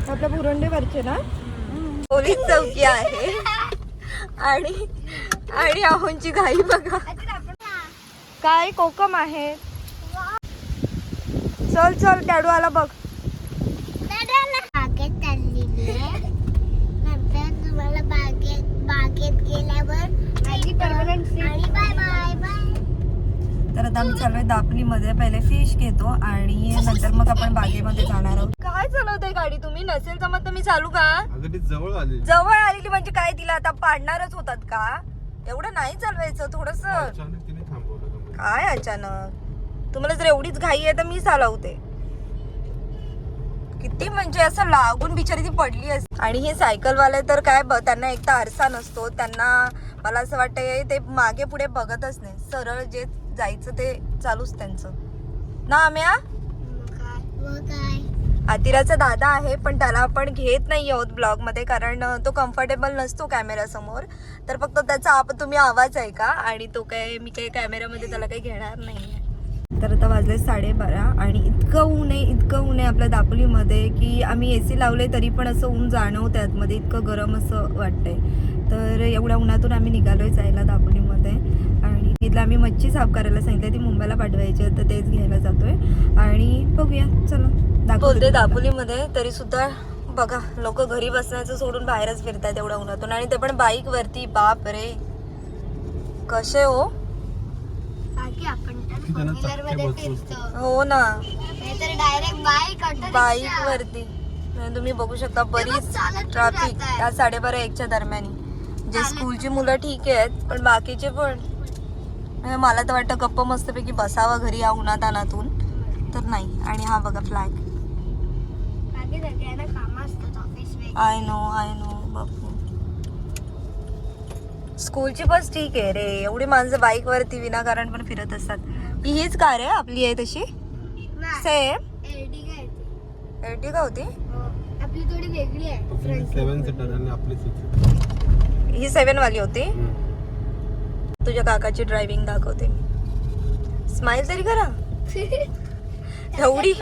आपल्या बुरंडीवरचे ना पोलीस चौकी आहे आणि आणि आहोंची घाई बघा. काय कोकम आहे. चल चल डॅडू आला बघ. तर आता आम्ही चाललोय दापोलीमध्ये. पहिले फिश घेतो आणि नंतर मग आपण बागेमध्ये जाणार आहोत. काय चालवताय गाडी तुम्ही? नसेल जमत तर मी चालू का? जवळ आलेली म्हणजे काय तिला आता पाडणारच होतात का? एवढं नाही चालवायचं थोडस. काय अचानक? तुम्हाला जर एवढीच घाई आहे तर मी चालवते. किती म्हणजे असं लागून बिचारी ती पडली असते. आणि हे सायकलवाले तर काय त्यांना एक तर आरसा नसतो. त्यांना मला असं वाटतंय ते मागे पुढे बघतच नाही. सरळ जे जायचं ते चालूच त्यांचं ना. आम्या आतिराचा दादा आहे पण त्याला आपण घेत नाही आहोत ब्लॉग मध्ये कारण तो कम्फर्टेबल नसतो कॅमेरा समोर. तर फक्त त्याचा तुम्ही आवाज ऐका आणि तो काय मी काही कॅमेरामध्ये त्याला काही घेणार नाही. तर आता वाजले 12:30 आणि इतकं ऊन आहे आपल्या दापोलीमध्ये की आम्ही AC लावले तरी पण असं ऊन जाणवतं आतमध्ये. इतकं गरम असं वाटतंय. तर एवढ्या उन्हातून आम्ही निघालोय जायला दापोलीमध्ये. आणि इथलं आम्ही मच्छी साफ करायला सांगितलं. ती मुंबईला पाठवायची आहे तर तेच घ्यायला जातोय आणि बघूया. चला दाखवते. दापोलीमध्ये तरी सुद्धा बघा लोक घरी बसण्याचं सोडून बाहेरच फिरतात एवढ्या उन्हातून. आणि ते पण बाईक वरती. बाप रे कसे हो. हो ना बाईक वरती तुम्ही बघू शकता. बरीच ट्रॅफिक या 12:30-1च्या दरम्यान. जे स्कूलची मुलं ठीक आहेत पण बाकीचे पण. मला तर वाटतं गप्प मस्तपैकी बसावं घरी या उन्हात अनातून तर नाही. आणि हा बघा फ्लॅग. आय नो बापू. स्कूलची बस ठीक आहे रे. एवढी माणसं बाईक वरती विनाकारण पण फिरत असतात. हीच कार आहे आपली आहे तशी सेम. एर्टिगा होती आपली थोडी वेगळी आहे. 7 सीटर आणि आपली 6 सीटर. ही 7 वाली होती. तुझ्या काकाची ड्रायव्हिंग दाखवते. स्माइल तरी करा. एवढी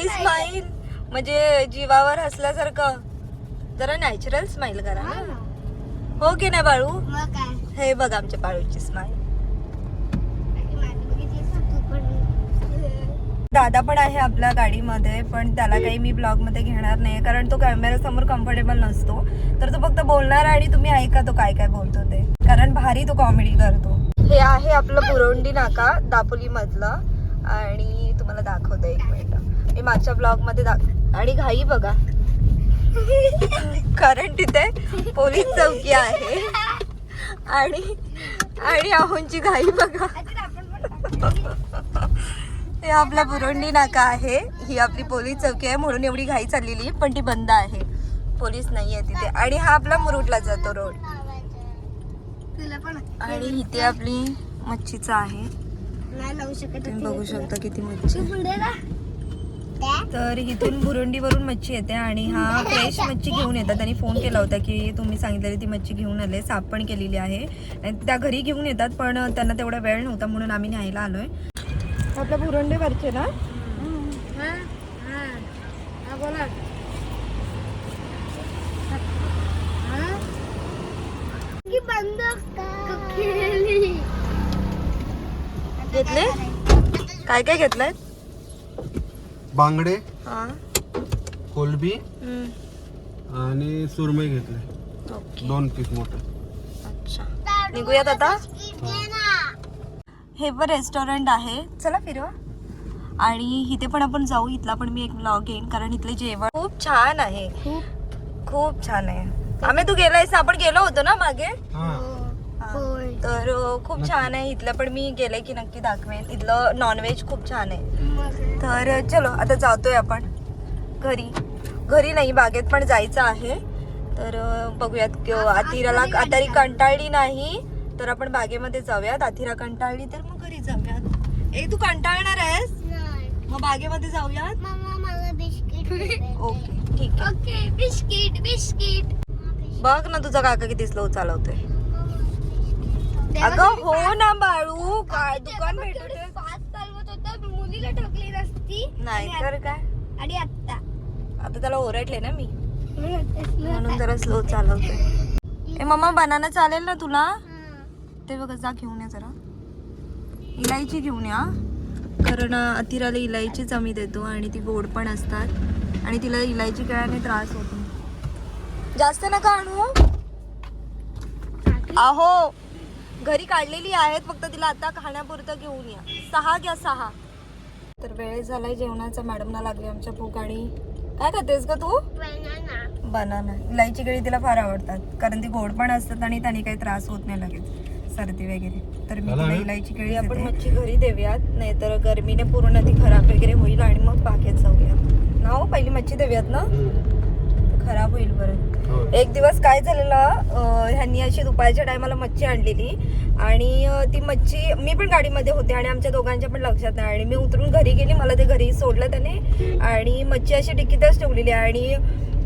स्माइल म्हणजे जीवावर हसल्यासारखं. जरा नॅचरल स्माइल करा ना. हो की नाही बाळू? हे बघ आमच्या बाळूची स्माइल. दादा पण आहे आपल्या गाडीमध्ये पण त्याला काही मी ब्लॉग मध्ये घेणार नाही कारण तो कॅमेरा समोर कम्फर्टेबल नसतो. तर तो फक्त बोलणार आणि तुम्ही ऐका तो काय काय बोलतो ते. कारण भारी तो कॉमेडी करतो. हे आहे आपलं बुरोंडी नाका दापोली मधलं आणि तुम्हाला दाखवते 1 मिनिट. मी मागच्या ब्लॉग मध्ये आणि घाई बघा कारण तिथे पोलीस चौकी आहे आणि आहोंची घाई बघा. हे आपला बुरोंडी नाका आहे. ही आपली पोलीस चौकी आहे म्हणून एवढी घाई चाललेली पण ती बंद आहे. पोलीस नाहीये तिथे. आणि हा आपला मुरुडला जातो रोड. आणि इथे आपली मच्छीचा आहे. तुम्ही बघू शकता किती मच्छी. तर इथून बुरुंडीवरून मच्छी येते आणि हा फ्रेश मच्छी घेऊन येतात. त्यांनी फोन केला होता की तुम्ही सांगितलेली ती मच्छी घेऊन आले. साफ पण केलेली आहे. त्या घरी घेऊन येतात पण त्यांना तेवढा वेळ नव्हता म्हणून आम्ही न्यायला आलोय. आपल्या बुरुंडीवरचे ना बोला. घेतले काय काय घेतलंय? बांगडे, हा कोलबी आणि सुरमई घेतले. 2 पीस मोठे. अच्छा निघूयात आता. हे पण रेस्टॉरंट आहे. चला फिरवा. आणि इथे पण आपण जाऊ. इथला पण मी एक ब्लॉग घेईन कारण इथले जेवण खूप छान आहे. खूप छान आहे. आम्ही तू गेलायस आपण गेलो होतो ना मागे. तर खूप छान आहे. इथलं पण मी गेले की नक्की दाखवेन. इथलं नॉनव्हेज खूप छान आहे. तर चलो आता जातोय आपण घरी नाही बागेत पण जायचं आहे. तर बघूयात आतिरी कंटाळली नाही तर आपण बागेमध्ये जाऊयात. आतिरा कंटाळली तर मग घरी जाऊयात. तू कंटाळणार आहेस मग बागेमध्ये जाऊयात. ओके ठीक आहे. बिस्किट बघ ना तुझा काका किती स्लो चालवतोय. अगं हो ना बाळू. काय दुकान भेटत फास्ट चालवत होता. मुलीला ठोकली नसती नाही तर काय. आणि आता आता त्याला ओरडले ना मी, म्हणून जरा स्लो चालवते. ए मम्मा बनाना चालेल ना तुला? ते बघ जा घेऊन या जरा, इलायची घेऊन या, कारण अतिराला इलायचीच आम्ही देतो आणि ती गोड पण असतात आणि तिला इलायची केल्याने त्रास होतो. जास्त नका आणू. अहो घरी काढलेली आहेत, फक्त तिला आता खाण्यापुरतं घेऊन या. 6 घ्या 6. तर वेळ झालाय जेवणाचा. मॅडमना लागली आमच्या भूक. आणि काय खातेस का तू? बनाना. इलायची केळी तिला फार आवडतात, कारण ती गोड पण असतात आणि त्याने काही त्रास होत नाही लगेच सर्दी वगैरे. तर मी तिला इलायची केळी. आपण मच्छी घरी देऊयात, नाहीतर गरमीने पूर्ण ती खराब वगैरे होईल आणि मग बागेत जाऊया ना. हो पहिली मच्छी देऊयात ना, खराब होईल परत. एक दिवस काय झालेलं, ह्यांनी अशी दुपारच्या टायमाला मच्छी आणलेली आणि ती मच्छी मी पण गाडीमध्ये होते आणि आमच्या दोघांच्या पण लक्षात नाही आणि मी उतरून घरी गेली. मला ते घरी सोडलं त्याने आणि मच्छी अशी टिकीतच ठेवलेली आणि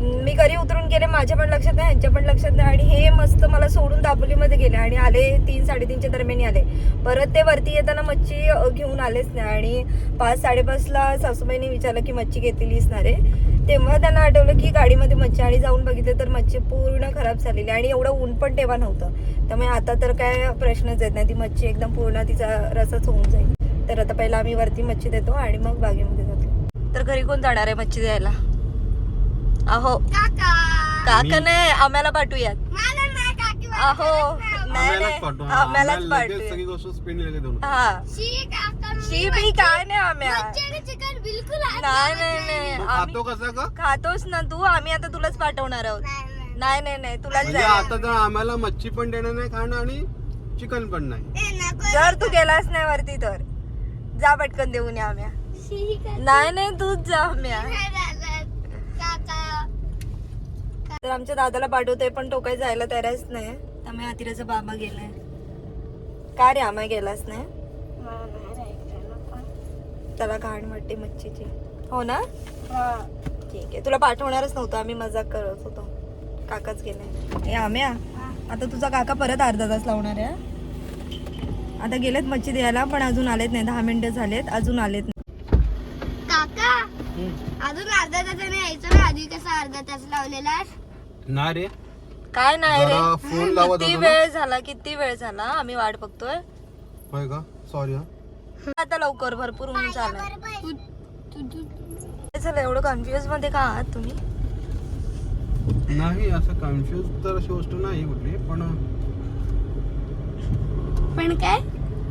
मी घरी उतरून गेले, माझ्या पण लक्षात नाही, ह्यांच्या पण लक्षात नाही आणि हे मस्त मला सोडून दापोलीमध्ये गेले आणि आले 3-3:30च्या दरम्यान आले. परत ते वरती येताना मच्छी घेऊन आलेच नाही आणि 5-5:30ला सासूबाईने विचारलं की मच्छी घेतलेली असणार आहे. तेव्हा त्यांना आठवलं की गाडीमध्ये मच्छी, आणि जाऊन बघितलं तर मच्छी पूर्ण खराब झालेली आणि एवढं ऊन पण तेव्हा नव्हतं. त्यामुळे आता तर काय प्रश्नच येत नाही, ती मच्छी एकदम पूर्ण तिचा रसच होऊन जाईल. तर आता पहिला आम्ही वरती मच्छी देतो आणि मग बागेमध्ये जातो. तर घरी कोण जाणार आहे मच्छी द्यायला? अहो काका नाही, आम्हाला पाठवूयात. अहो नाही आम्हालाच पाठवूया. हा शी बी काय नाही आम्या. नाही खातो कसा का? खातोस ना तू, आम्ही आता तुलाच पाठवणार आहोत. नाही तुलाच म्हणजे आता तर आम्हाला मच्छी पण देणार नाही, खाणं आणि चिकन पण नाही. जर तू गेलास नाही वरती तर जा पटकन देऊन या आम्या. नाही तूच जा आम्या. तर आमच्या दादाला पाठवतोय पण तो काही जायला तयारच नाही, त्यामुळे अतिराचा बाबा गेलाय. का रे आम्ही गेलाच नाही? त्याला घाण वाटते मच्छीची, हो ना? ठीक आहे, तुला पाठवणारच नव्हतं, आम्ही मजाक करत होतो. काकाच गेलाय. आम्या आता तुझा काका परत अर्धा तास लावणार आहे. आता गेलेत मच्छी द्यायला पण अजून आलेत नाही. 10 मिनिटं झालेत, अजून आलेत नाही. काका अजून अर्धा तासाने यायचं ना, आधी कसा अर्धा तास लावलेला ना रे. काय नाही रे, फोन लावत किती होतो ना. किती वेळ झाला आम्ही वाट बघतोय. होय का? सॉरी. आता लवकर, भरपूर ऊन झालं. झालं एवढं कन्फ्युज मध्ये का आहात तुम्ही? नाही असं कन्फ्युज तर अशी गोष्ट नाही कुठली, पण काय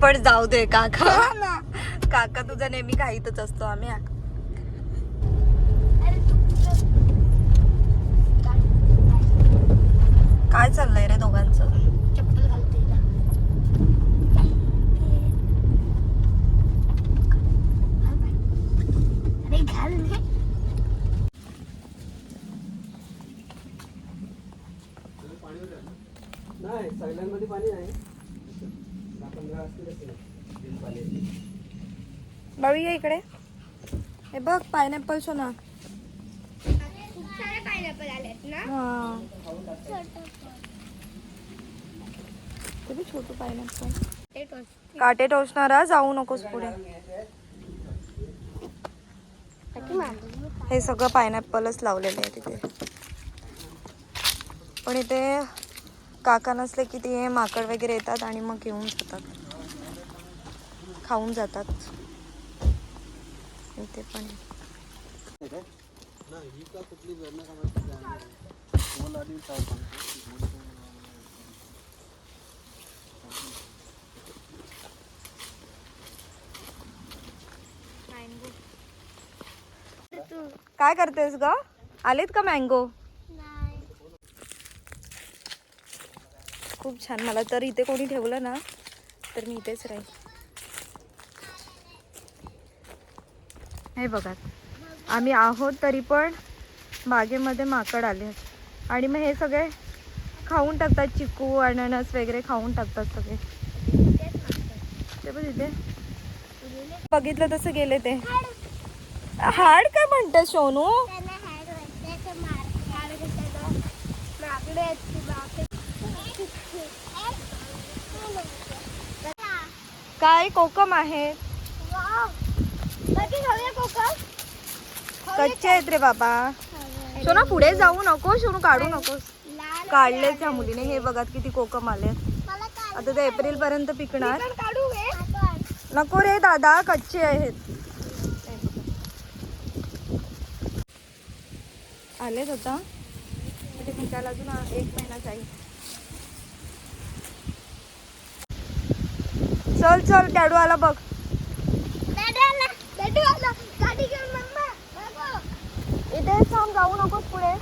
पण जाऊ दे काका. काका तुझा नेहमी काहीतच असतो. आम्ही काय चाललंय रे दोघांचं? चप्पल घालते अरे घाल नाही. सायलंटमध्ये पाणी नाही. बावी ये इकडे. हे बघ पायनॅपल सोना. खूप सारे पायनॅपल आलेत ना. किती छोटू पायनॅपल. काटे टोचणारा, जाऊ नकोस पुढे. हे सगळं पायनॅपलच लावलेलं आहे तिथे. पण इथे काका नसले की ते माकड वगैरे येतात आणि मग घेऊन जातात, खाऊन जातात. इथे पण काय करतेस ग? आलेत का मँगो? खूप छान. मला तर इथे कोणी ठेवलं ना तर मी इथेच राहील. हे बघा, आम्ही आहोत तरी पण बागेमध्ये माकड आले आणि मग हे सगळे खाऊन टाकतात. चिकू अननस वगैरे खाऊन टाकतात सगळे. ते पण इथे बघितलं तसं गेले ते. हाड काय म्हणते सोनू? काय कोकम आहे? कच्चे आहेत रे बाबा. सोना पुढे जाऊ नको, सोनू काढू नकोस. काढले त्या मुलीने. हे बघा किती कोकम आले. आता ते एप्रिल पर्यंत पिकणार. नको रे दादा, कच्चे आहेत. आलेच आता ते पिकायला अजून 1 महिना जाईल. चल चल, डॅडू आला बघ. इथे थांब, जाऊ नकोस पुढे.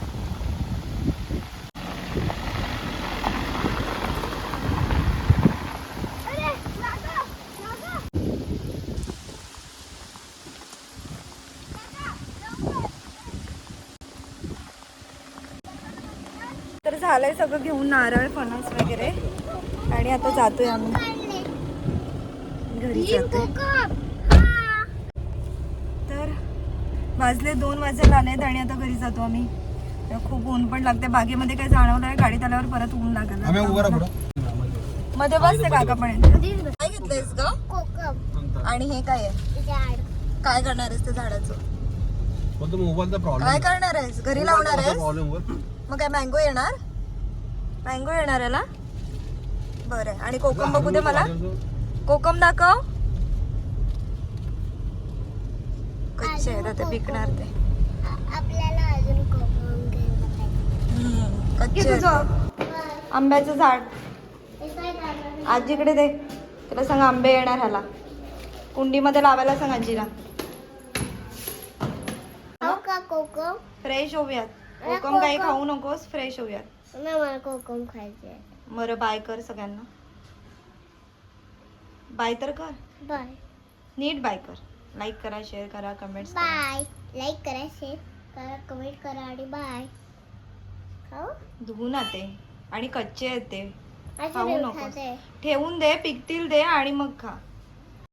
तर झालंय सगळं घेऊन, नारळ फणस वगैरे. आणि आता जातोय आम्ही घरी. जातोय तर वाजले 2 वाजायला आलेत आणि आता घरी जातो आम्ही. खूप ऊन पण लागते. बागेमध्ये काय जाणवलं आहे, गाडीत आल्यावर परत ऊन लागलं. मध्ये बसते काका पण. काय घेतलंयस ग? आणि हे काय आहे? काय करणार आहेस त्या झाडाचं? काय करणार आहेस? घरी लावणार आहेस? मग काय मँगो येणार? मँगो येणार याला? बरं. आणि कोकम बघू दे मला. कोकम दाखव. कच्चे आहेत आता, पिकणार ते. आपल्याला अजून कोकम घ्यायला कच्चे. आंब्याचं झाड आजीकडे दे. त्याला सांग आंबे येणार ह्याला. कुंडीमध्ये लावायला सांग आजीला. कोकम फ्रेश होऊयात. कोकम काही खाऊ नकोस, फ्रेश होऊयात. मला कोकम खायचे. बरं, बाय कर सगळ्यांना. बाय तर कर. बाय नीट बाय कर. लाईक करा, शेअर करा, कमेंट्स करा. बाय. लाईक करा, शेअर करा, कमेंट करा आणि बाय. खाऊ धुवून आते आणि कच्चे आहेत ते. अजून खाऊ एक नकोस. खाते. ठेवून दे, पिकतील दे आणि मग खा.